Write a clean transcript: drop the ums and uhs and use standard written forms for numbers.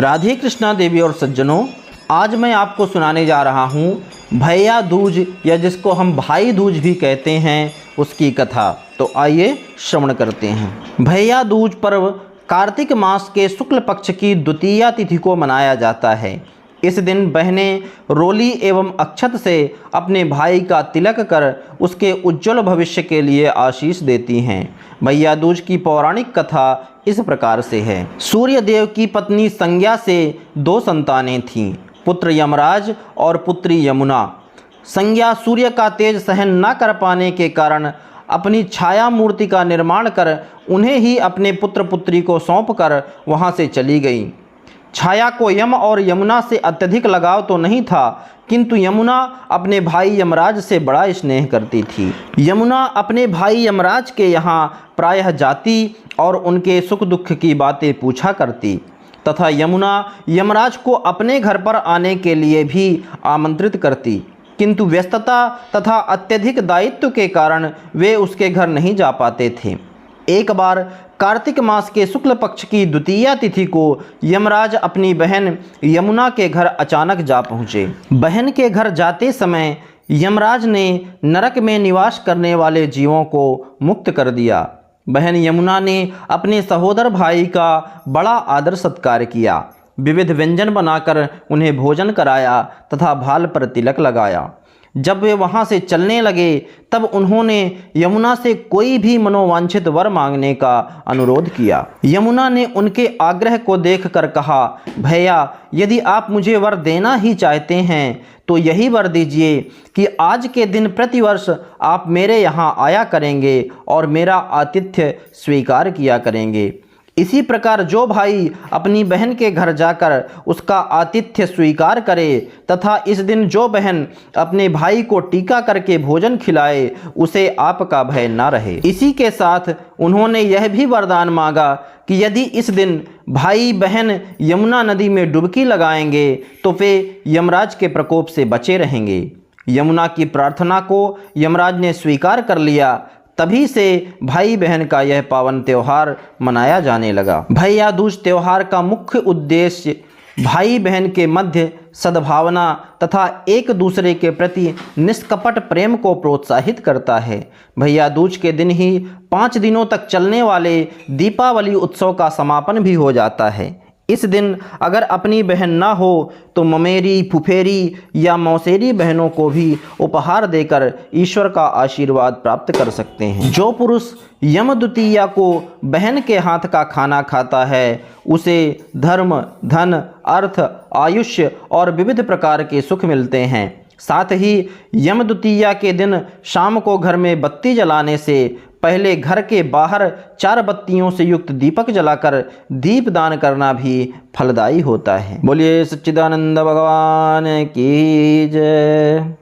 राधे कृष्णा देवी और सज्जनों, आज मैं आपको सुनाने जा रहा हूँ भैया दूज या जिसको हम भाई दूज भी कहते हैं उसकी कथा। तो आइए श्रवण करते हैं। भैया दूज पर्व कार्तिक मास के शुक्ल पक्ष की द्वितीया तिथि को मनाया जाता है। इस दिन बहनें रोली एवं अक्षत से अपने भाई का तिलक कर उसके उज्जवल भविष्य के लिए आशीष देती हैं। भैया दूज की पौराणिक कथा इस प्रकार से है। सूर्य देव की पत्नी संज्ञा से 2 संतानें थीं, पुत्र यमराज और पुत्री यमुना। संज्ञा सूर्य का तेज सहन न कर पाने के कारण अपनी छाया मूर्ति का निर्माण कर उन्हें ही अपने पुत्र पुत्री को सौंप कर वहाँ से चली गई। छाया को यम और यमुना से अत्यधिक लगाव तो नहीं था, किंतु यमुना अपने भाई यमराज से बड़ा स्नेह करती थी। यमुना अपने भाई यमराज के यहाँ प्रायः जाती और उनके सुख दुख की बातें पूछा करती तथा यमुना यमराज को अपने घर पर आने के लिए भी आमंत्रित करती, किंतु व्यस्तता तथा अत्यधिक दायित्व के कारण वे उसके घर नहीं जा पाते थे। एक बार कार्तिक मास के शुक्ल पक्ष की द्वितीया तिथि को यमराज अपनी बहन यमुना के घर अचानक जा पहुँचे। बहन के घर जाते समय यमराज ने नरक में निवास करने वाले जीवों को मुक्त कर दिया। बहन यमुना ने अपने सहोदर भाई का बड़ा आदर सत्कार किया, विविध व्यंजन बनाकर उन्हें भोजन कराया तथा भाल पर तिलक लगाया। जब वे वहाँ से चलने लगे तब उन्होंने यमुना से कोई भी मनोवांछित वर मांगने का अनुरोध किया। यमुना ने उनके आग्रह को देखकर कहा, भैया यदि आप मुझे वर देना ही चाहते हैं तो यही वर दीजिए कि आज के दिन प्रतिवर्ष आप मेरे यहाँ आया करेंगे और मेरा आतिथ्य स्वीकार किया करेंगे। इसी प्रकार जो भाई अपनी बहन के घर जाकर उसका आतिथ्य स्वीकार करे तथा इस दिन जो बहन अपने भाई को टीका करके भोजन खिलाए उसे आपका भय न रहे। इसी के साथ उन्होंने यह भी वरदान मांगा कि यदि इस दिन भाई बहन यमुना नदी में डुबकी लगाएंगे तो वे यमराज के प्रकोप से बचे रहेंगे। यमुना की प्रार्थना को यमराज ने स्वीकार कर लिया। तभी से भाई बहन का यह पावन त्यौहार मनाया जाने लगा। भैया दूज त्यौहार का मुख्य उद्देश्य भाई बहन के मध्य सद्भावना तथा एक दूसरे के प्रति निष्कपट प्रेम को प्रोत्साहित करता है। भैया दूज के दिन ही 5 दिनों तक चलने वाले दीपावली उत्सव का समापन भी हो जाता है। इस दिन अगर अपनी बहन ना हो तो ममेरी, फुफेरी या मौसेरी बहनों को भी उपहार देकर ईश्वर का आशीर्वाद प्राप्त कर सकते हैं। जो पुरुष यम द्वितीया को बहन के हाथ का खाना खाता है उसे धर्म, धन, अर्थ, आयुष्य और विविध प्रकार के सुख मिलते हैं। साथ ही यम द्वितीया के दिन शाम को घर में बत्ती जलाने से पहले घर के बाहर 4 बत्तियों से युक्त दीपक जलाकर दीप दान करना भी फलदायी होता है। बोलिए सच्चिदानंद भगवान की जय।